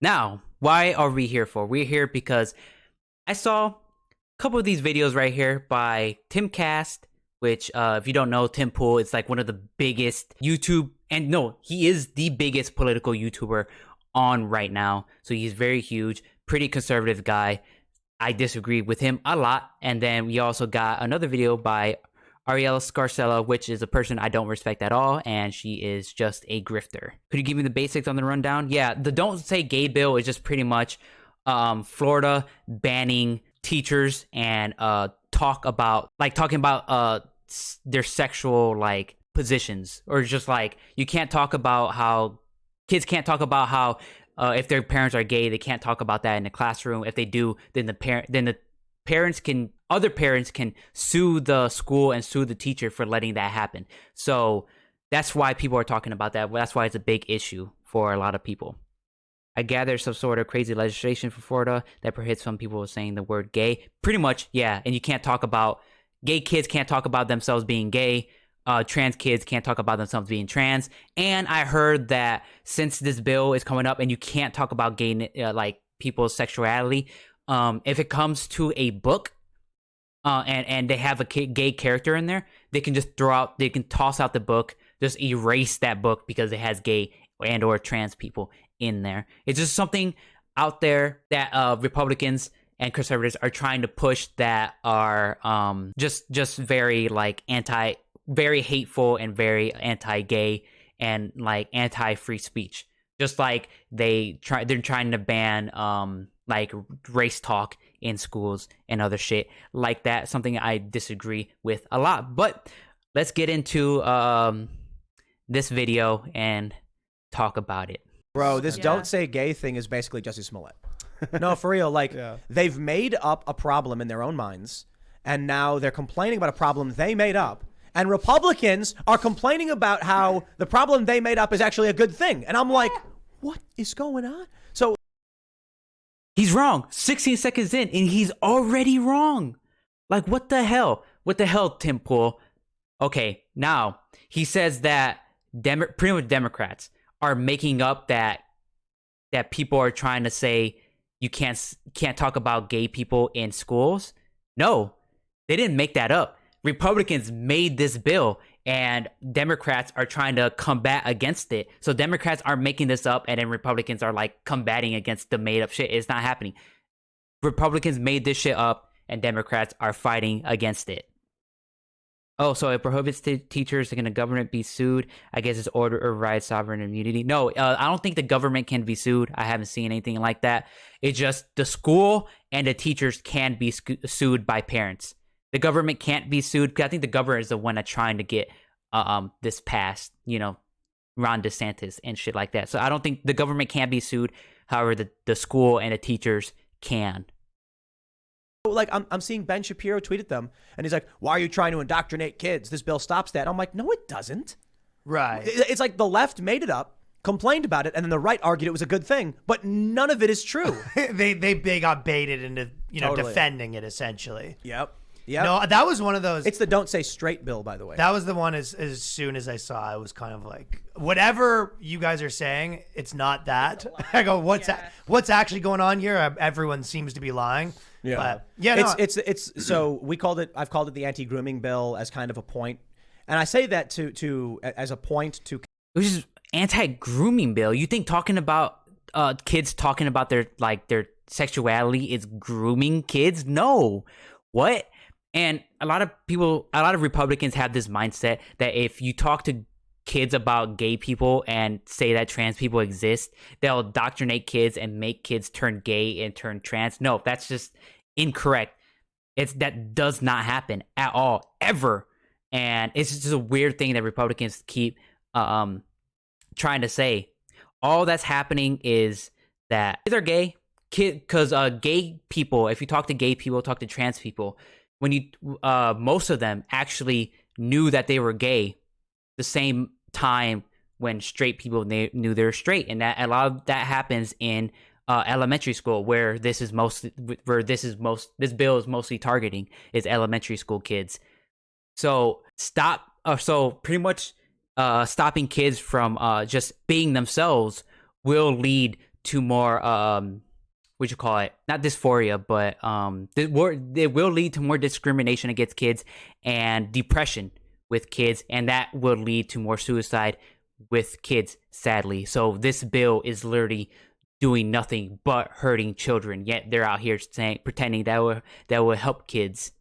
Now, why are we here for? We're here because I saw a couple of these videos right here by Tim Cast, which, if you don't know, Tim Pool is like one of the biggest YouTube, and no, he is the biggest political YouTuber on right now. So he's very huge, pretty conservative guy. I disagree with him a lot. And then we also got another video by Ariella Scarcella, which is a person I don't respect at all, and she is just a grifter. Could you give me the basics on the rundown? Yeah, the Don't Say Gay bill is just pretty much Florida banning teachers and talking about their sexual like positions, or just like you can't talk about how kids can't talk about how if their parents are gay, they can't talk about that in the classroom. If they do, then other parents can sue the school and sue the teacher for letting that happen. So that's why people are talking about that. That's why it's a big issue for a lot of people. I gather some sort of crazy legislation for Florida that prohibits some people saying the word gay. Pretty much, yeah. And you can't talk about gay kids can't talk about themselves being gay. Trans kids can't talk about themselves being trans. And I heard that since this bill is coming up and you can't talk about gay, like people's sexuality, if it comes to a book, and they have a gay character in there, they can just toss out the book, just erase that book because it has gay and or trans people in there. It's just something out there that Republicans and conservatives are trying to push that are just very like very hateful and very anti-gay and like anti-free speech. Just like they're trying to ban like race talk in schools and other shit like that. Something I disagree with a lot. But let's get into this video and talk about it. Bro, this Don't Say Gay thing is basically Jussie Smollett. No, for real. Like, they've made up a problem in their own minds, and now they're complaining about a problem they made up. And Republicans are complaining about how the problem they made up is actually a good thing. And I'm like, what is going on? So he's wrong. 16 seconds in, and he's already wrong. Like, what the hell? What the hell, Tim Pool? Okay, now he says that pretty much Democrats are making up that people are trying to say you can't talk about gay people in schools. No, they didn't make that up. Republicans made this bill, and Democrats are trying to combat against it. So Democrats are making this up, and then Republicans are like combating against the made up shit. It's not happening. Republicans made this shit up, and Democrats are fighting against it. Oh, so it prohibits teachers, can the government be sued? I guess it's order overrides sovereign immunity. No, I don't think the government can be sued. I haven't seen anything like that. It's just the school and the teachers can be sued by parents. The government can't be sued because I think the government is the one that's trying to get this passed, Ron DeSantis and shit like that. So I don't think the government can be sued. However, the school and the teachers can. like I'm seeing Ben Shapiro tweet at them, and he's like, "Why are you trying to indoctrinate kids? This bill stops that." I'm like, "No, it doesn't." Right. It's like the left made it up, complained about it, and then the right argued it was a good thing, but none of it is true. they got baited into Totally. defending it essentially. Yep. No, that was one of those. It's the "Don't Say Straight" bill, by the way. That was the one. As soon as I saw, I was kind of like, whatever you guys are saying, it's not that. I go, what's actually going on here? Everyone seems to be lying. Yeah. But, yeah. No, It's so we called it. I've called it the anti-grooming bill as kind of a point, and I say that to as a point to. Which is anti-grooming bill. You think talking about kids talking about their sexuality is grooming kids? No. What? And a lot of Republicans have this mindset that if you talk to kids about gay people and say that trans people exist, they'll indoctrinate kids and make kids turn gay and turn trans. No, that's just incorrect. That does not happen at all, ever. And it's just a weird thing that Republicans keep trying to say. All that's happening is that kids are gay, because gay people, if you talk to gay people, talk to trans people, when you most of them actually knew that they were gay the same time when straight people knew they were straight, and that a lot of that happens in elementary school, where this bill is mostly targeting is elementary school kids. So pretty much stopping kids from just being themselves will lead to more what you call it, not dysphoria, but it will lead to more discrimination against kids and depression with kids, and that will lead to more suicide with kids, sadly. So this bill is literally doing nothing but hurting children, yet they're out here pretending that will help kids.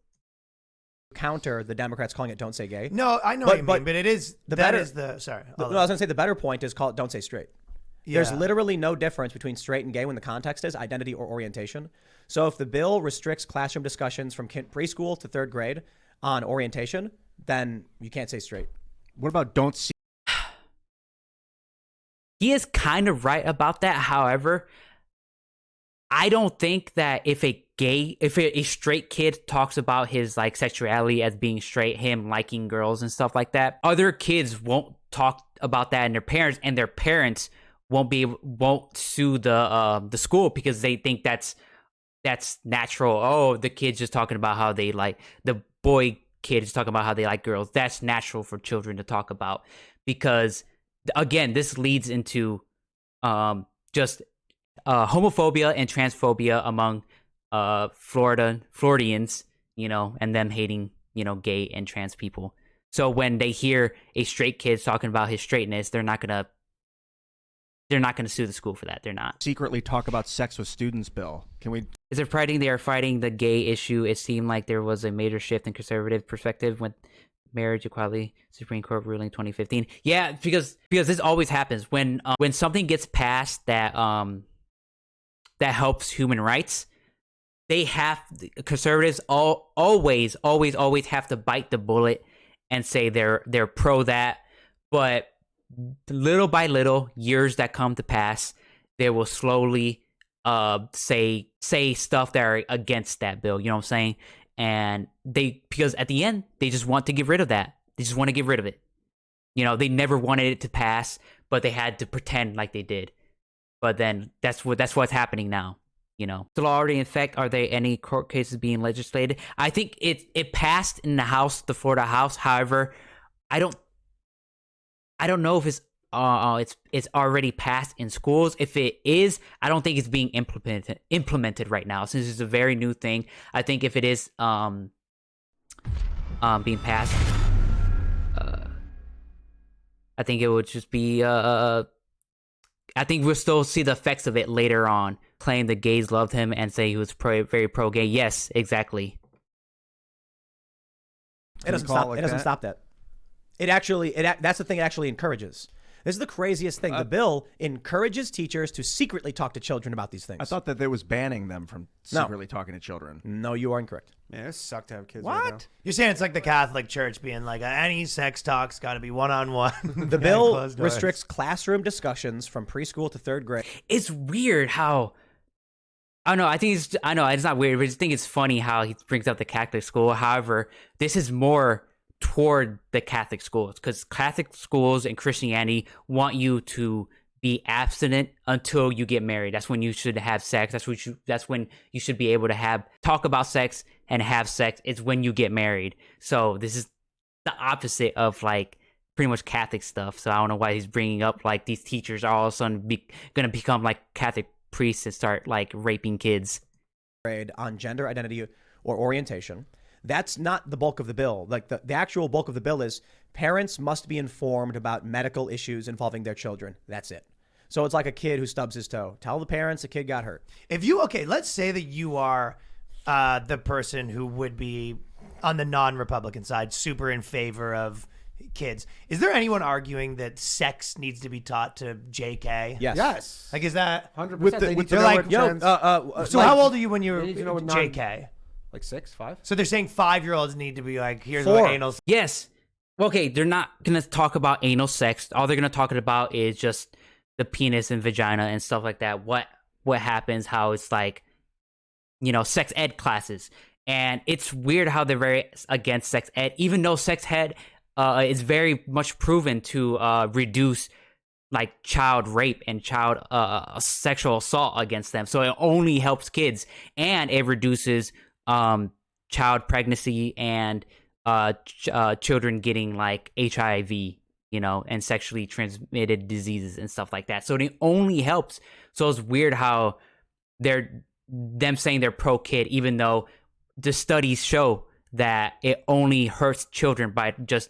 Counter the Democrats calling it "Don't Say Gay." No, I know what you mean, but it is sorry. No, I was gonna say the better point is call it "Don't Say Straight." Yeah. There's literally no difference between straight and gay when the context is identity or orientation. So if the bill restricts classroom discussions from preschool to third grade on orientation, then you can't say straight. What about don't see? He is kind of right about that. However, I don't think that if a straight kid talks about his like sexuality as being straight, him liking girls and stuff like that, other kids won't talk about that, and their parents won't sue the school because they think that's natural. Oh, the kid's just talking about how they like, the boy kid is talking about how they like girls. That's natural for children to talk about, because again, this leads into just homophobia and transphobia among Floridians, and them hating, gay and trans people. So when they hear a straight kid talking about his straightness, they're not gonna sue the school for that. They're not. Secretly talk about sex with students bill. Can we? Is it fighting? They are fighting the gay issue. It seemed like there was a major shift in conservative perspective when marriage equality Supreme Court ruling 2015. Yeah, because this always happens when something gets passed that helps human rights. Conservatives always have to bite the bullet and say they're pro that, but little by little, years that come to pass, they will slowly say stuff that are against that bill. You know what I'm saying? And because at the end, they just want to get rid of that. They just want to get rid of it. They never wanted it to pass, but they had to pretend like they did. But then that's what's happening now. Still already in effect. Are there any court cases being legislated? I think it passed in the House, the Florida House. However, I don't know if it's already passed in schools. If it is, I don't think it's being implemented right now, since it's a very new thing. I think if it is being passed, I think it would just be I think we'll still see the effects of it later on. Claim the gays loved him and say he was very pro-gay. Yes, exactly. It doesn't stop. It doesn't stop that. That's the thing it actually encourages. This is the craziest thing. The bill encourages teachers to secretly talk to children about these things. I thought that it was banning them from secretly talking to children. No, you are incorrect. Man, it sucks to have kids. What? Right now. You're saying it's like the Catholic Church being like, any sex talk's got to be one-on-one. The bill restricts classroom discussions from preschool to third grade. It's weird how... I know it's not weird, but I just think it's funny how he brings up the Catholic school. However, this is more toward the Catholic schools, because Catholic schools and Christianity want you to be abstinent until you get married. That's when you should have sex. That's when you should be able to talk about sex and have sex. It's when you get married. So this is the opposite of like pretty much Catholic stuff. So I don't know why he's bringing up like these teachers are all of a sudden going to become like Catholic priests and start like raping kids. On gender identity or orientation. That's not the bulk of the bill. Like the actual bulk of the bill is parents must be informed about medical issues involving their children. That's it. So it's like a kid who stubs his toe. Tell the parents the kid got hurt. Let's say that you are the person who would be on the non-Republican side, super in favor of kids. Is there anyone arguing that sex needs to be taught to JK? Yes. Like, is that 100%? they're like, so how old are you when you were need to know what JK? Like 6, 5? So they're saying 5-year-olds need to be like, here's 4. what anal. Yes. Okay, they're not going to talk about anal sex. All they're going to talk about is just the penis and vagina and stuff like that. What happens, how it's like, sex ed classes. And it's weird how they're very against sex ed, even though sex ed is very much proven to reduce like child rape and child sexual assault against them. So it only helps kids, and it reduces child pregnancy and children getting like HIV and sexually transmitted diseases and stuff like that. So it only helps. So it's weird how them saying they're pro kid, even though the studies show that it only hurts children by just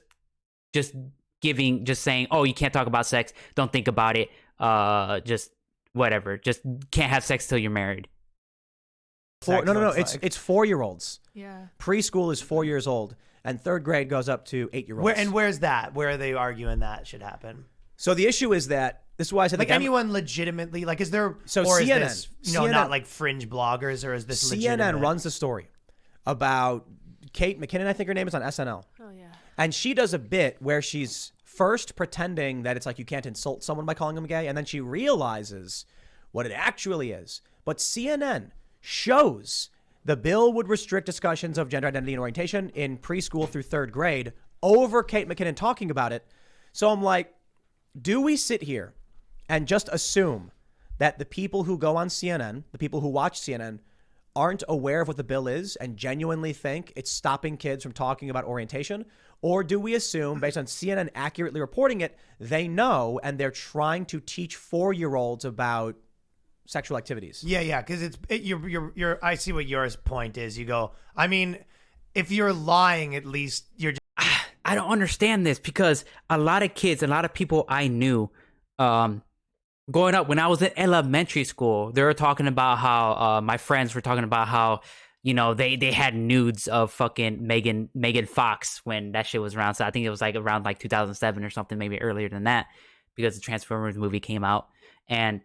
saying, oh, you can't talk about sex, don't think about it, just whatever, just can't have sex till you're married. No. It's 4-year-olds. Yeah. Preschool is 4 years old, and third grade goes up to 8-year-olds. Where's that? Where are they arguing that should happen? So the issue is that this is why I said like anyone legitimately is there? So or CNN, is this, not like fringe bloggers, or is this CNN legitimate? runs the story about Kate McKinnon, I think her name is, on SNL. Oh yeah. And she does a bit where she's first pretending that it's like you can't insult someone by calling them gay, and then she realizes what it actually is. But CNN shows the bill would restrict discussions of gender identity and orientation in preschool through third grade over Kate McKinnon talking about it. So I'm like, do we sit here and just assume that the people who go on CNN, the people who watch CNN, aren't aware of what the bill is and genuinely think it's stopping kids from talking about orientation? Or do we assume, based on CNN accurately reporting it, they know and they're trying to teach 4-year-olds about sexual activities? Yeah, because you're. I see what your point is. You go, I mean, if you're lying, at least you're. I don't understand this, because a lot of kids, a lot of people I knew, growing up when I was in elementary school, they were talking about how my friends were talking about how they had nudes of fucking Megan Fox when that shit was around. So I think it was around 2007 or something, maybe earlier than that, because the Transformers movie came out, and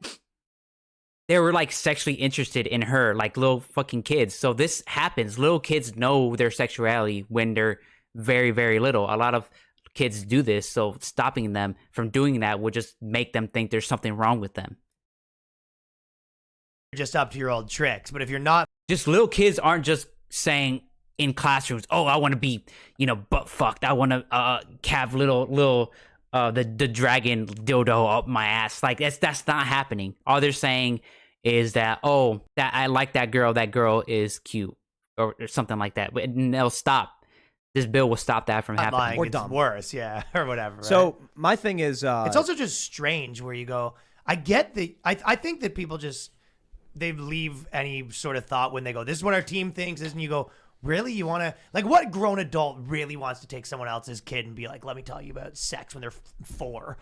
they were sexually interested in her, like little fucking kids. So this happens. Little kids know their sexuality when they're very, very little. A lot of kids do this. So stopping them from doing that would just make them think there's something wrong with them. Just up to your old tricks. But if you're not, just little kids aren't just saying in classrooms, oh, I want to be, butt fucked. I want to have little the dragon dildo up my ass. That's not happening. All they're saying is that, oh, that I like that girl is cute, or something like that. But they'll stop. This bill will stop that from happening. lying, Or it's dumb. worse, yeah, or whatever. Right? So my thing is, it's also just strange where you go, I get I think that people they leave any sort of thought when they go, this is what our team thinks, and you go, really? You want to, what grown adult really wants to take someone else's kid and be like, let me tell you about sex when they're 4?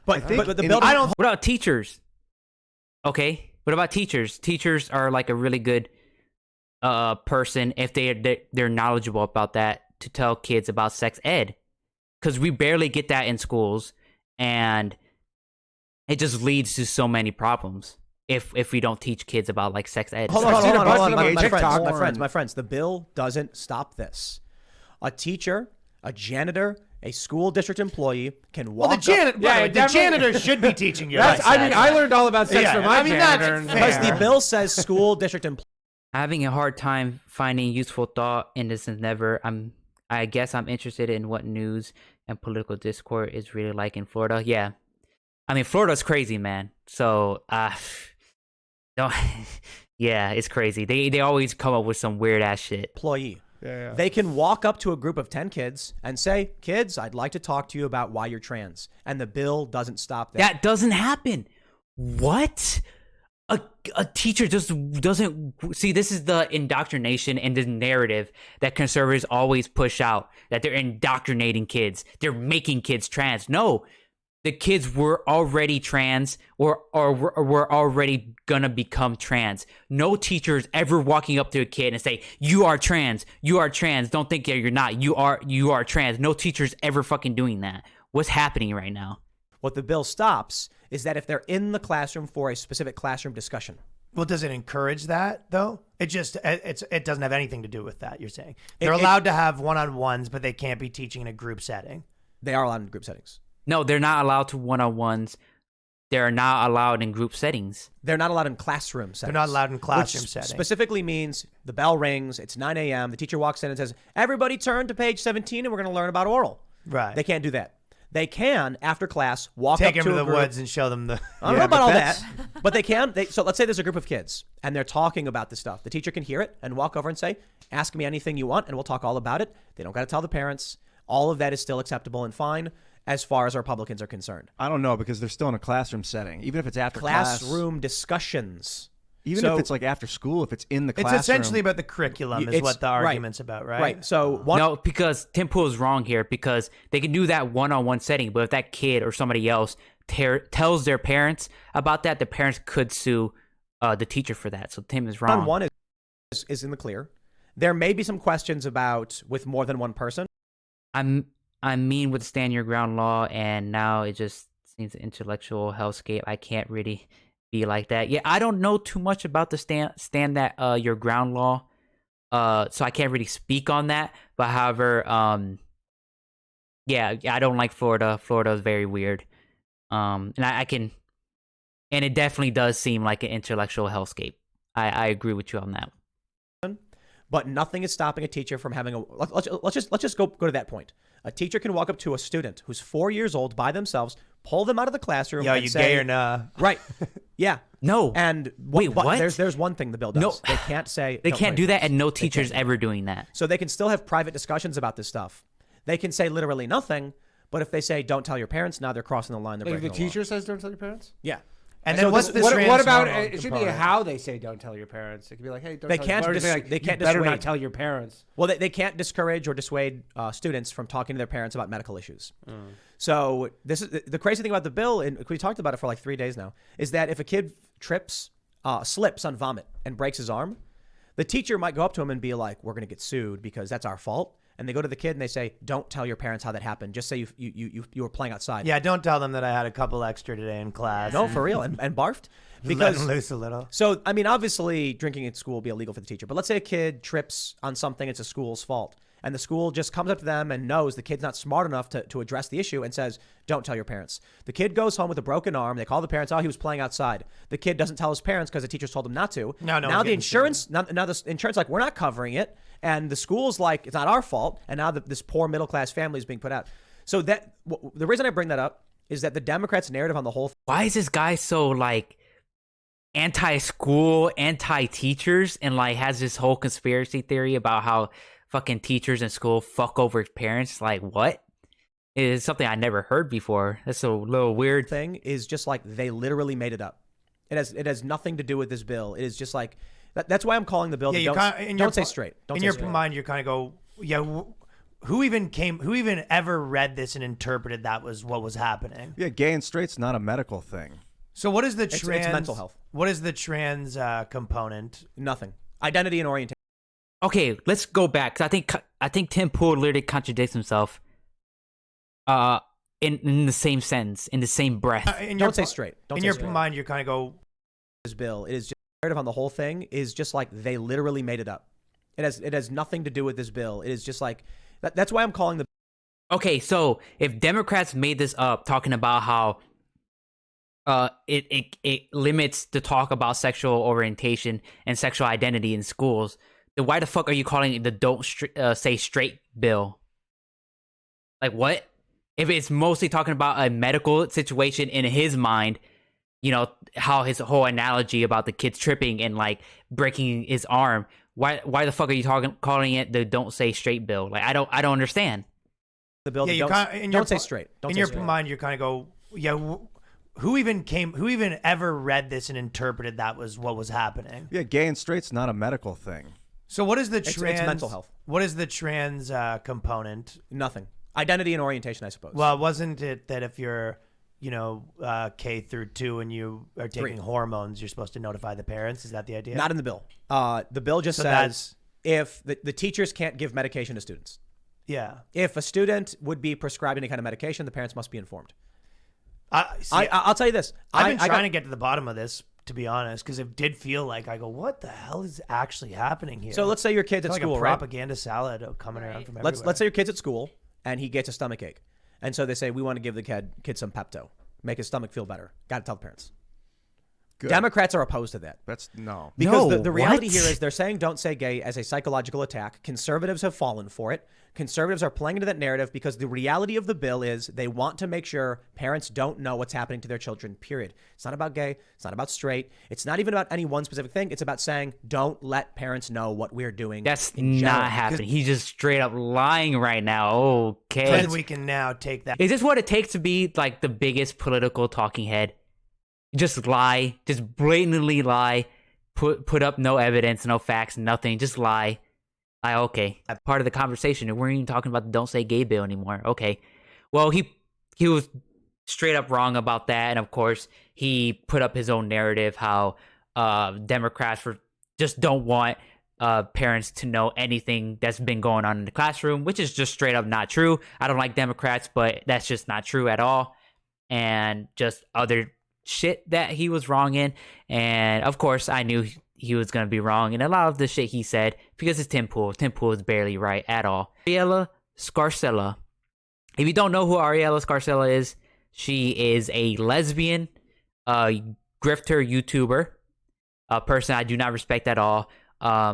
but the bill. I don't. What about teachers? Okay, what about teachers? Teachers are a really good person if they're knowledgeable about that, to tell kids about sex ed, because we barely get that in schools, and it just leads to so many problems if we don't teach kids about sex ed. Hold I've seen a bunch on. of them on TikTok. My friends. The bill doesn't stop this. A teacher, a janitor, a school district employee can walk Well, the janitor, Yeah, the janitor should be teaching you. about I mean, sex. I learned all about sex Yeah, from my I mean, that's janitor. and- fair. because the bill says school district employee. Having a hard time finding useful thought in this endeavor. I guess I'm interested in what news and political discourse is really like in Florida. Yeah, I mean, Florida's crazy, man. So don't. Yeah, it's crazy. They always come up with some weird ass shit. Employee. Yeah. They can walk up to a group of 10 kids and say, kids, I'd like to talk to you about why you're trans. And the bill doesn't stop that. That doesn't happen. What? A teacher just doesn't see. This is the indoctrination and the narrative that conservatives always push out, that they're indoctrinating kids, they're making kids trans. No, the kids were already trans, or were already gonna become trans. No teacher is ever walking up to a kid and say, you are trans, don't think that you're not, you are trans. No teacher's ever fucking doing that. What's happening right now? What the bill stops is that if they're in the classroom for a specific classroom discussion. Well, does it encourage that though? It doesn't have anything to do with that. You're saying they're allowed to have one-on-ones, but they can't be teaching in a group setting. They are allowed in group settings. No, they're not allowed to one-on-ones. They're not allowed in group settings. They're not allowed in classroom settings. They're not allowed in classroom Which settings. specifically means the bell rings, it's 9 a.m., the teacher walks in and says, everybody turn to page 17 and we're going to learn about oral. Right. They can't do that. They can, after class, walk Take up them to to a the group. woods and show them the. I don't know about all that, but they can. So let's say there's a group of kids and they're talking about this stuff. The teacher can hear it and walk over and say, ask me anything you want and we'll talk all about it. They don't got to tell the parents. All of that is still acceptable and fine. as far as Republicans are concerned. I don't know, because they're still in a classroom setting. Even if it's after class. Classroom discussions. Even So- if it's like after school, if it's in the It's classroom. essentially about the curriculum is It's- what the right. argument's about, right? Right. So one. No, because Tim Pool is wrong here because they can do that one-on-one setting, but if that kid or somebody else tells their parents about that, the parents could sue the teacher for that. So Tim is wrong. One is in the clear. There may be some questions about with more than one person. I mean with the stand your ground law, and now it just seems an intellectual hellscape. I can't really be like that. Yeah, I don't know too much about the stand that your ground law, so I can't really speak on that. But however, yeah, I don't like Florida. Florida is very weird, and I can, and it definitely does seem like an intellectual hellscape. I agree with you on that. But nothing is stopping a teacher from having a. Let's just go to that point. A teacher can walk up to a student who's 4 years old by themselves, pull them out of the classroom. Yo, and you say, gay or nah? Right? Yeah. No. And Wait, what? There's one thing the bill does. No. They can't say They don't can't tell do your that, parents. and no They teacher's can't. ever doing that. So they can still have private discussions about this stuff. They can say literally nothing, but if they say don't tell your parents, now they're crossing the line. They're Like if breaking the law. teacher says don't tell your parents? Yeah. And So then what's this- the What about transnormal it should be component? how they say don't tell your parents. It could be like, hey, don't They tell can't your dis- parents. they can't you better dissuade. not tell your parents. Well, they can't discourage or dissuade students from talking to their parents about medical issues. So this is the crazy thing about the bill, and we talked about it for like 3 days now, is that if a kid slips on vomit and breaks his arm, the teacher might go up to him and be like, "We're going to get sued because that's our fault." And they go to the kid and they say, "Don't tell your parents how that happened. Just say you were playing outside." Yeah, don't tell them that I had a couple extra today in class. No, for real, and barfed Letting because. loose a little. So, I mean, obviously, drinking at school will be illegal for the teacher. But let's say a kid trips on something, it's a school's fault. And the school just comes up to them and knows the kid's not smart enough to address the issue and says, don't tell your parents. The kid goes home with a broken arm. They call the parents, oh, he was playing outside. The kid doesn't tell his parents because the teachers told him not to. No now one's the getting insurance, now the insurance like, we're not covering it. And the school's like, it's not our fault. And now this poor middle class family is being put out. So the reason I bring that up is that the Democrats' narrative on the whole Why is this guy so like anti-school, anti-teachers, and like has this whole conspiracy theory about how fucking teachers in school fuck over parents? Like, what? It is something I never heard before. That's a little weird. thing is just like they literally made it up. It has nothing to do with this bill. It is just like that's why I'm calling the bill. Yeah, the you don't, kind don't say straight. Don't in say your straight. mind, you kind of go, yeah. Who even ever read this and interpreted that was what was happening? Yeah, gay and straight's not a medical thing. So what is the It's trans? mental health. What is the trans component? Nothing. Identity and orientation. Okay, let's go back. 'Cause I think Tim Pool literally contradicts himself. In the same sentence, in the same breath. Don't say straight. Don't in say your straight. mind, you kind of go, This bill. It is just narrative on the whole thing is just like they literally made it up. It has nothing to do with this bill. It is just like that's why I'm calling the. Okay, so if Democrats made this up, talking about how it limits the talk about sexual orientation and sexual identity in schools, then why the fuck are you calling it the don't say straight bill? Like, what? If it's mostly talking about a medical situation in his mind, you know, how his whole analogy about the kids tripping and like breaking his arm, why the fuck are you calling it the don't say straight bill? Like, I don't understand. The bill. yeah, you don't, kind don't say straight. Don't in say your straight. mind, you kind of go, yeah. Who even ever read this and interpreted that was what was happening? Yeah, gay and straight's not a medical thing. So what is the It's trans? mental health. What is the trans component? Nothing. Identity and orientation, I suppose. Well, wasn't it that if you're, K through 2 and you are taking hormones, you're supposed to notify the parents? Is that the idea? not in the bill. The bill just So says if the teachers can't give medication to students. Yeah. If a student would be prescribed any kind of medication, the parents must be informed. See, I'll tell you this. I've been I trying got- to get to the bottom of this, to be honest, because it did feel like I go, what the hell is actually happening here? So let's say your kid's at it's like school, a right? propaganda salad coming around from everywhere. Let's say your kid's at school and he gets a stomach ache, and so they say we want to give the kid some Pepto, make his stomach feel better. Got to tell the parents. Good. Democrats are opposed to that. That's no. Because No, the reality what? here is they're saying don't say gay as a psychological attack. Conservatives have fallen for it. Conservatives are playing into that narrative because the reality of the bill is they want to make sure parents don't know what's happening to their children, period. It's not about gay. It's not about straight. It's not even about any one specific thing. It's about saying don't let parents know what we're doing. That's in general. not happening. He's just straight up lying right now. Okay. And we can now take that. Is this what it takes to be like the biggest political talking head? Just lie, just blatantly lie, put up no evidence, no facts, nothing, just lie. Okay, part of the conversation. And we're even talking about the "Don't Say Gay" bill anymore. Okay, well he was straight up wrong about that, and of course he put up his own narrative how Democrats just don't want parents to know anything that's been going on in the classroom, which is just straight up not true. I don't like Democrats, but that's just not true at all, and just other shit that he was wrong in. And of course I knew he was going to be wrong in a lot of the shit he said because it's Tim Pool. Tim Pool is barely right at all. Ariella Scarcella. If you don't know who Ariella Scarcella is, she is a lesbian grifter YouTuber, a person I do not respect at all.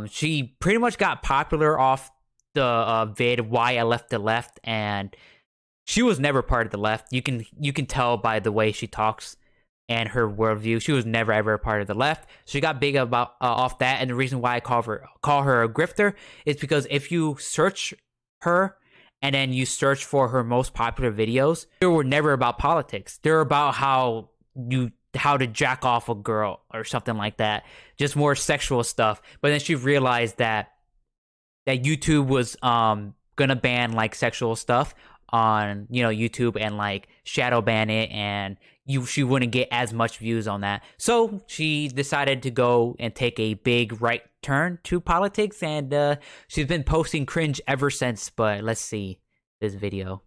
She pretty much got popular off the vid Why I Left the Left, and she was never part of the left. You can tell by the way she talks and her worldview. She was never ever a part of the left. She got big about off that, and the reason why I call her a grifter is because if you search her and then you search for her most popular videos, they were never about politics. They're about how to jack off a girl or something like that, just more sexual stuff. But then she realized that YouTube was gonna ban like sexual stuff on YouTube and like shadow ban it, and she wouldn't get as much views on that. So she decided to go and take a big right turn to politics, and she's been posting cringe ever since. But let's see this video.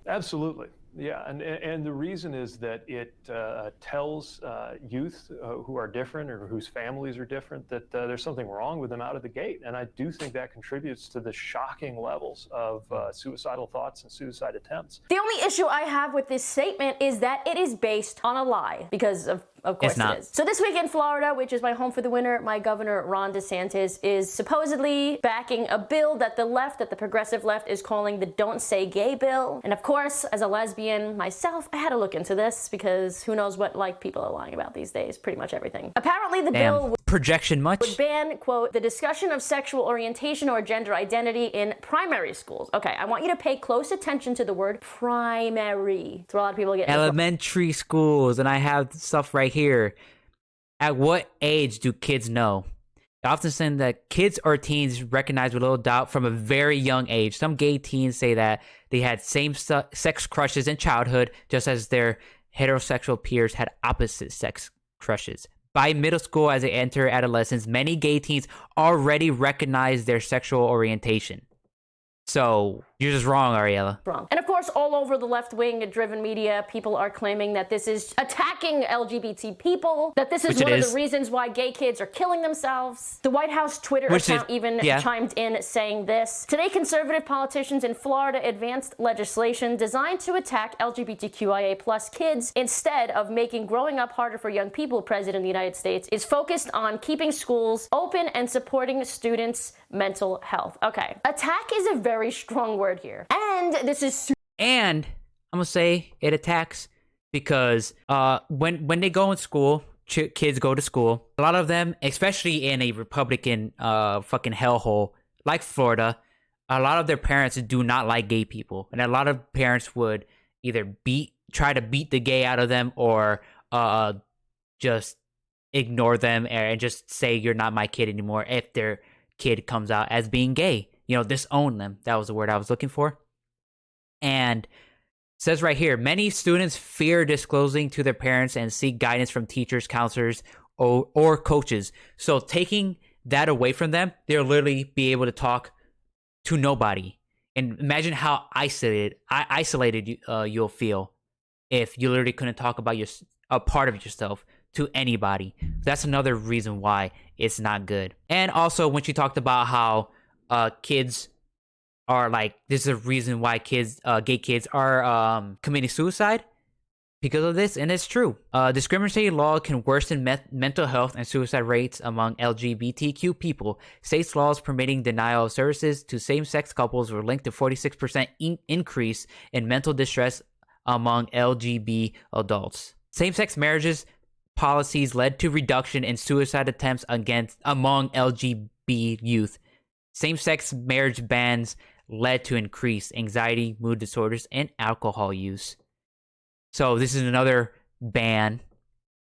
Absolutely. Yeah, and the reason is that it tells youth who are different or whose families are different that there's something wrong with them out of the gate. And I do think that contributes to the shocking levels of suicidal thoughts and suicide attempts. The only issue I have with this statement is that it is based on a lie, because of course It's not. it is. So this week in Florida, which is my home for the winter, my governor, Ron DeSantis, is supposedly backing a bill that the progressive left is calling the Don't Say Gay bill. And of course, as a lesbian myself, I had to look into this because who knows what people are lying about these days, pretty much everything. Apparently the bill Projection much? would ban, quote, the discussion of sexual orientation or gender identity in primary schools. Okay, I want you to pay close attention to the word primary. That's where a lot of people get Elementary schools, and I have stuff right here. At what age do kids know? I often say that kids or teens recognize with little doubt from a very young age. Some gay teens say that they had same-sex crushes in childhood, just as their heterosexual peers had opposite-sex crushes. By middle school, as they enter adolescence, many gay teens already recognize their sexual orientation. So, you're just wrong, Ariella. wrong. And of course, all over the left-wing driven media, people are claiming that this is attacking LGBT people, that this is one of the reasons why gay kids are killing themselves. The White House Twitter account even chimed in saying this. Today, conservative politicians in Florida advanced legislation designed to attack LGBTQIA plus kids instead of making growing up harder for young people. President of the United States is focused on keeping schools open and supporting students' mental health. Okay. Attack is a very strong word here. And this is And I'm gonna say it attacks because when they go in school, kids go to school. A lot of them, especially in a Republican fucking hellhole like Florida, a lot of their parents do not like gay people, and a lot of parents would either try to beat the gay out of them, or just ignore them and just say you're not my kid anymore if their kid comes out as being gay. Disown them. That was the word I was looking for. And it says right here, many students fear disclosing to their parents and seek guidance from teachers, counselors, or coaches. So taking that away from them, they'll literally be able to talk to nobody. And imagine how isolated you'll feel if you literally couldn't talk about a part of yourself to anybody. That's another reason why it's not good. And also when she talked about how kids are like, this is a reason why gay kids are committing suicide. because of this, and it's true. Discriminatory law can worsen mental health and suicide rates among LGBTQ people. States' laws permitting denial of services to same-sex couples were linked to 46% increase in mental distress among LGB adults. Same-sex marriages policies led to reduction in suicide attempts among LGB youth. Same-sex marriage bans led to increased anxiety, mood disorders, and alcohol use. So this is another ban,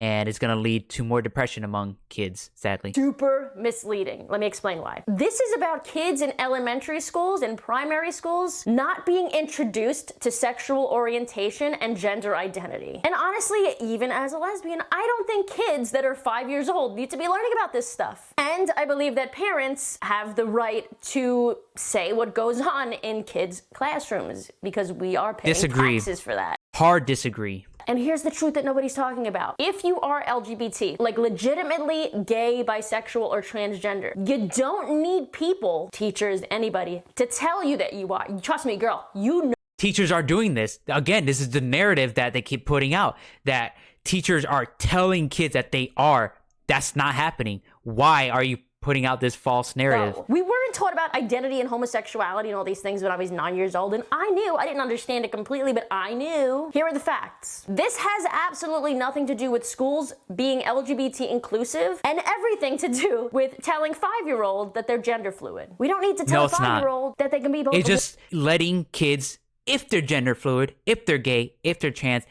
and it's going to lead to more depression among kids, sadly. Super misleading. Let me explain why. This is about kids in elementary schools and primary schools not being introduced to sexual orientation and gender identity. And honestly, even as a lesbian, I don't think kids that are 5 years old need to be learning about this stuff. And I believe that parents have the right to say what goes on in kids' classrooms because we are paying taxes for that. Hard disagree. And here's the truth that nobody's talking about. If you are LGBT, like legitimately gay, bisexual, or transgender, you don't need people, teachers, anybody, to tell you that you are. Trust me, girl, you know. Teachers are doing this. Again, this is the narrative that they keep putting out, that teachers are telling kids that they are. That's not happening. Why are you putting out this false narrative? No. We weren't taught about identity and homosexuality and all these things when I was 9 years old, and I knew. I didn't understand it completely, but I knew. Here are the facts. This has absolutely nothing to do with schools being LGBT inclusive and everything to do with telling 5-year-olds that they're gender fluid. We don't need to tell a 5-year-old that they can be both. It's just letting kids, if they're gender fluid, if they're gay, if they're trans,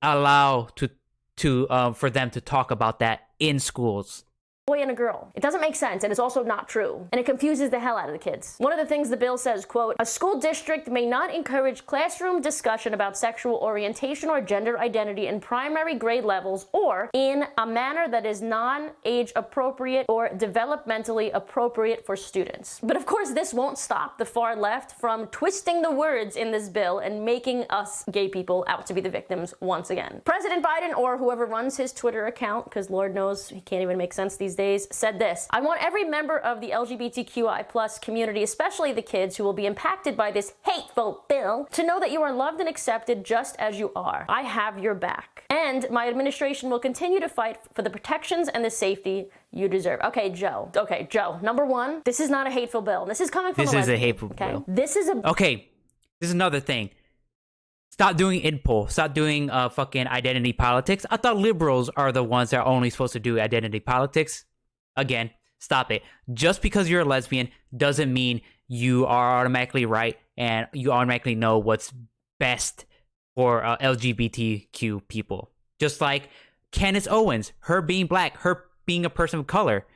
allow for them to talk about that in schools. Boy and a girl. It doesn't make sense, and it's also not true. And it confuses the hell out of the kids. One of the things the bill says, quote, a school district may not encourage classroom discussion about sexual orientation or gender identity in primary grade levels or in a manner that is non-age appropriate or developmentally appropriate for students. But of course, this won't stop the far left from twisting the words in this bill and making us gay people out to be the victims once again. President Biden, or whoever runs his Twitter account, because Lord knows he can't even make sense these days, said this: I want every member of the LGBTQI plus community, especially the kids who will be impacted by this hateful bill, to know that you are loved and accepted just as you are. I have your back. And my administration will continue to fight for the protections and the safety you deserve. Okay, Joe. Number one, this is not a hateful bill. This is coming from This is a hateful bill. This is a... Okay, this is another thing. Stop doing InPoll. Stop doing fucking identity politics. I thought liberals are the ones that are only supposed to do identity politics. Again, stop it. Just because you're a lesbian doesn't mean you are automatically right and you automatically know what's best for LGBTQ people. Just like Candace Owens, her being black, her being a person of color.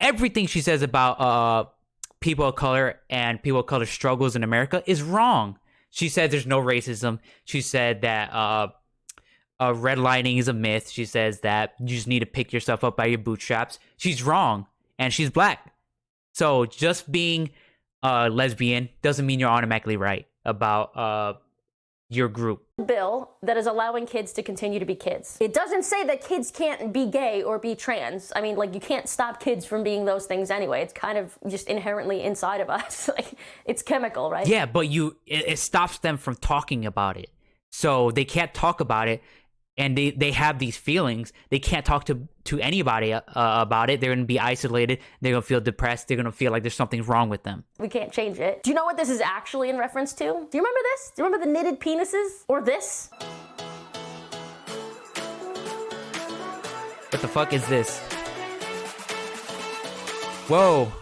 Everything she says about people of color and people of color struggles in America is wrong. She said there's no racism. She said that redlining is a myth. She says that you just need to pick yourself up by your bootstraps. She's wrong, and she's black. So just being lesbian doesn't mean you're automatically right about your group. Bill that is allowing kids to continue to be kids. It doesn't say that kids can't be gay or be trans. I mean, like, you can't stop kids from being those things anyway. It's kind of just inherently inside of us. Like, it's chemical, right? Yeah, but it stops them from talking about it. So they can't talk about it, and they have these feelings. They can't talk to anybody about it. They're going to be isolated. They're going to feel depressed. They're going to feel like there's something wrong with them. We can't change it. Do you know what this is actually in reference to? Do you remember this? Do you remember the knitted penises? Or this? What the fuck is this? Whoa,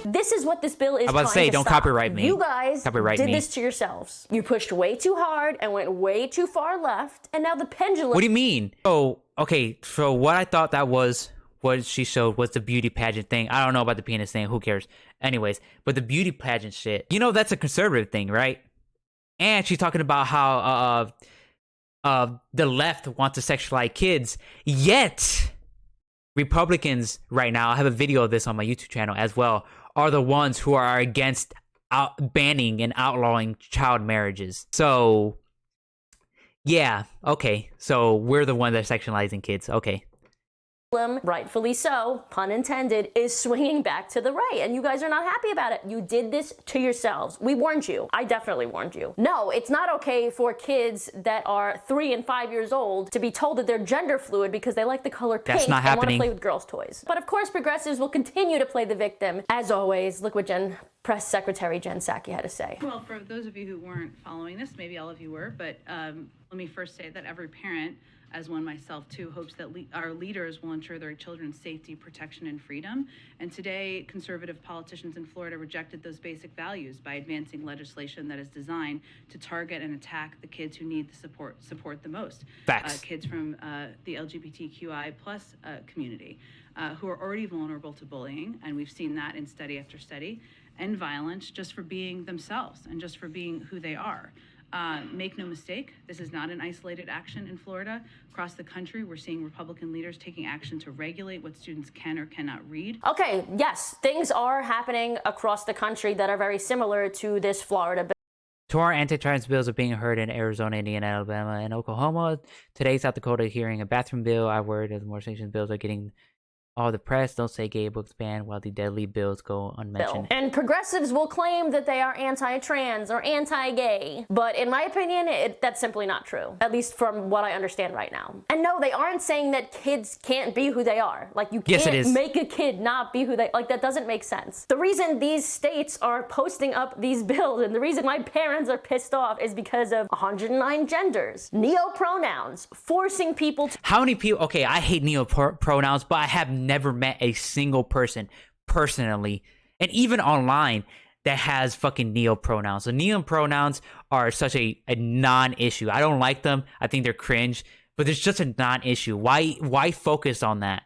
This is what this bill is. I'm about to say, don't stop. copyright me. You guys did me. this to yourselves. You pushed way too hard and went way too far left, and now the pendulum... What do you mean? Oh, okay, so what I thought that was, what she showed was the beauty pageant thing. I don't know about the penis thing, who cares? Anyways, but the beauty pageant shit, you know that's a conservative thing, right? And she's talking about how the left wants to sexualize kids, yet... Republicans right now, I have a video of this on my YouTube channel as well, are the ones who are against banning and outlawing child marriages. So, yeah, okay. So we're the ones that are sexualizing kids. Okay. rightfully so, pun intended, is swinging back to the right, and you guys are not happy about it. You did this to yourselves. We warned you. I definitely warned you. No, it's not okay for kids that are 3 and 5 years old to be told that they're gender fluid because they like the color pink and want to play with girls' toys. But of course, progressives will continue to play the victim. As always, look what Press Secretary Jen Psaki had to say. Well, for those of you who weren't following this, maybe all of you were, but let me first say that every parent, as one myself too, hopes that our leaders will ensure their children's safety, protection, and freedom. And today, conservative politicians in Florida rejected those basic values by advancing legislation that is designed to target and attack the kids who need the support the most. Facts. Kids from the LGBTQI plus community who are already vulnerable to bullying, and we've seen that in study after study, and violence just for being themselves and just for being who they are. Make no mistake, this is not an isolated action in Florida. Across the country, we're seeing Republican leaders taking action to regulate what students can or cannot read. Okay, yes, things are happening across the country that are very similar to this Florida bill. Two more anti-trans bills are being heard in Arizona, Indiana, Alabama, and Oklahoma. Today, South Dakota hearing a bathroom bill. I've heard as more sanctions bills are getting all the press. Don't say gay books banned while the deadly bills go unmentioned. And progressives will claim that they are anti-trans or anti-gay, but in my opinion, that's simply not true, at least from what I understand right now. And no, they aren't saying that kids can't be who they are. Like, you can't make a kid not be who they, like, that doesn't make sense. The reason these states are posting up these bills and the reason my parents are pissed off is because of 109 genders, neo-pronouns, forcing people to... How many people, okay, I hate neo-pronouns, but I have never met a single person personally and even online that has fucking neo-pronouns. So neo-pronouns are such a non-issue. I don't like them. I think they're cringe, but it's just a non-issue. Why focus on that?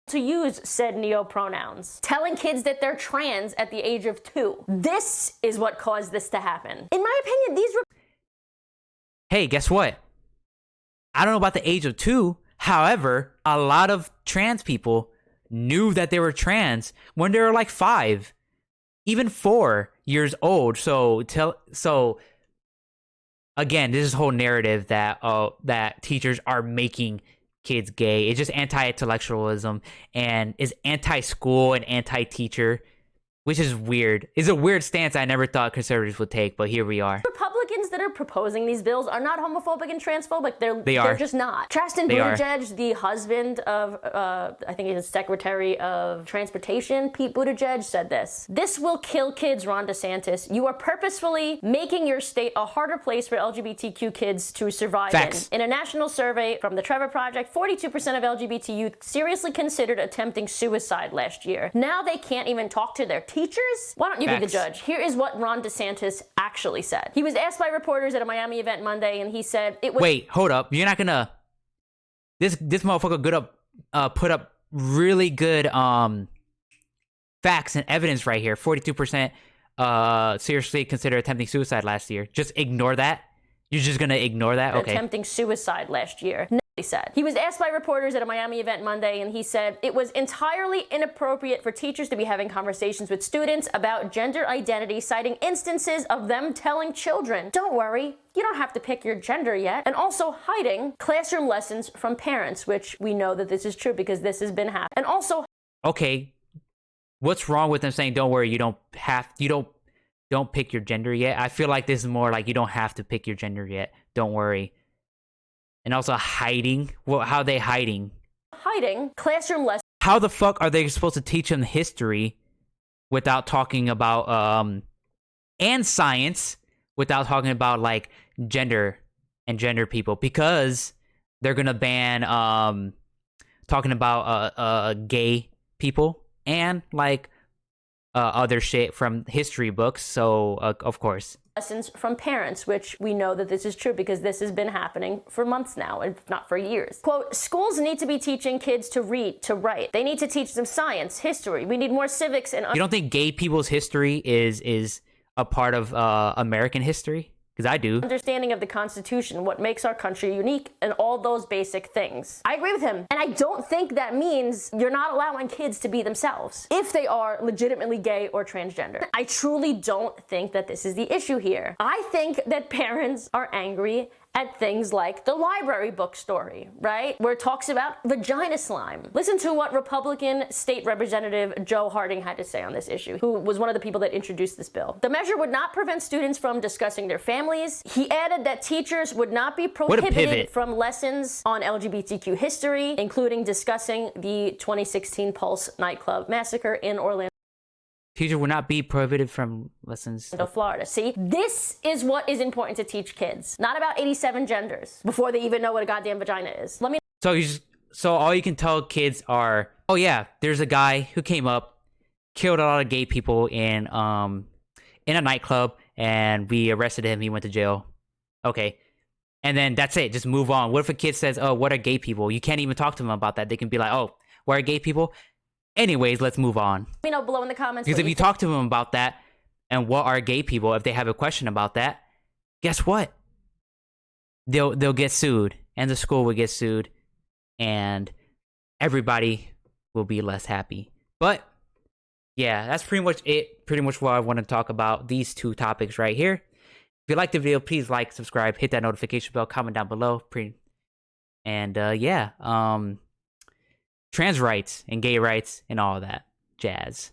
To use said neo-pronouns, telling kids that they're trans at the age of 2. This is what caused this to happen. In my opinion, these... Hey, guess what? I don't know about the age of 2. However, a lot of trans people knew that they were trans when they were like 5, even 4 years old. So again, this is whole narrative that that teachers are making kids gay. It's just anti-intellectualism and is anti-school and anti-teacher, which is weird. It's a weird stance I never thought conservatives would take, but here we are. Republicans that are proposing these bills are not homophobic and transphobic. They're just not. Chasten Buttigieg, the husband of, I think he's Secretary of Transportation, Pete Buttigieg, said this. This will kill kids, Ron DeSantis. You are purposefully making your state a harder place for LGBTQ kids to survive in. In a national survey from the Trevor Project, 42% of LGBT youth seriously considered attempting suicide last year. Now they can't even talk to their teachers? Why don't you be the judge? Here is what Ron DeSantis actually said. He was asked by reporters at a Miami event Monday, and he said it was... Wait, hold up. You're not gonna... This motherfucker put up really good facts and evidence right here. 42% seriously consider attempting suicide last year. Just ignore that? You're just gonna ignore that? Okay. Attempting suicide last year. He said. He was asked by reporters at a Miami event Monday, and he said it was entirely inappropriate for teachers to be having conversations with students about gender identity, citing instances of them telling children, don't worry, you don't have to pick your gender yet, and also hiding classroom lessons from parents, which we know that this is true because this has been happening. And also... Okay, what's wrong with them saying, don't worry, you don't pick your gender yet? I feel like this is more like you don't have to pick your gender yet, don't worry. And also hiding. Well, how are they hiding? Hiding classroom lessons. How the fuck are they supposed to teach them history without talking about and science without talking about like gender and gender people? Because they're gonna ban talking about gay people and like other shit from history books. So of course. Lessons from parents, which we know that this is true because this has been happening for months now, if not for years. Quote, schools need to be teaching kids to read, to write. They need to teach them science, history. We need more civics and... You don't think gay people's history is a part of American history? Because I do. Understanding of the Constitution, what makes our country unique, and all those basic things. I agree with him. And I don't think that means you're not allowing kids to be themselves if they are legitimately gay or transgender. I truly don't think that this is the issue here. I think that parents are angry at things like the library book story, right? Where it talks about vagina slime. Listen to what Republican State Representative Joe Harding had to say on this issue, who was one of the people that introduced this bill. The measure would not prevent students from discussing their families. He added that teachers would not be prohibited from lessons on LGBTQ history, including discussing the 2016 Pulse nightclub massacre in Orlando. Teacher would not be prohibited from lessons. Florida. See, this is what is important to teach kids. Not about 87 genders before they even know what a goddamn vagina is. So all you can tell kids are, oh yeah, there's a guy who came up, killed a lot of gay people in a nightclub, and we arrested him. He went to jail. Okay. And then that's it. Just move on. What if a kid says, oh, what are gay people? You can't even talk to them about that. They can be like, oh, what are gay people? Anyways, let's move on. Let me know below in the comments. Because if you talk to them about that and what are gay people, if they have a question about that, guess what? They'll get sued, and the school will get sued, and everybody will be less happy. But yeah, that's pretty much it. Pretty much what I want to talk about, these two topics right here. If you like the video, please like, subscribe, hit that notification bell, comment down below. Trans rights and gay rights and all that jazz.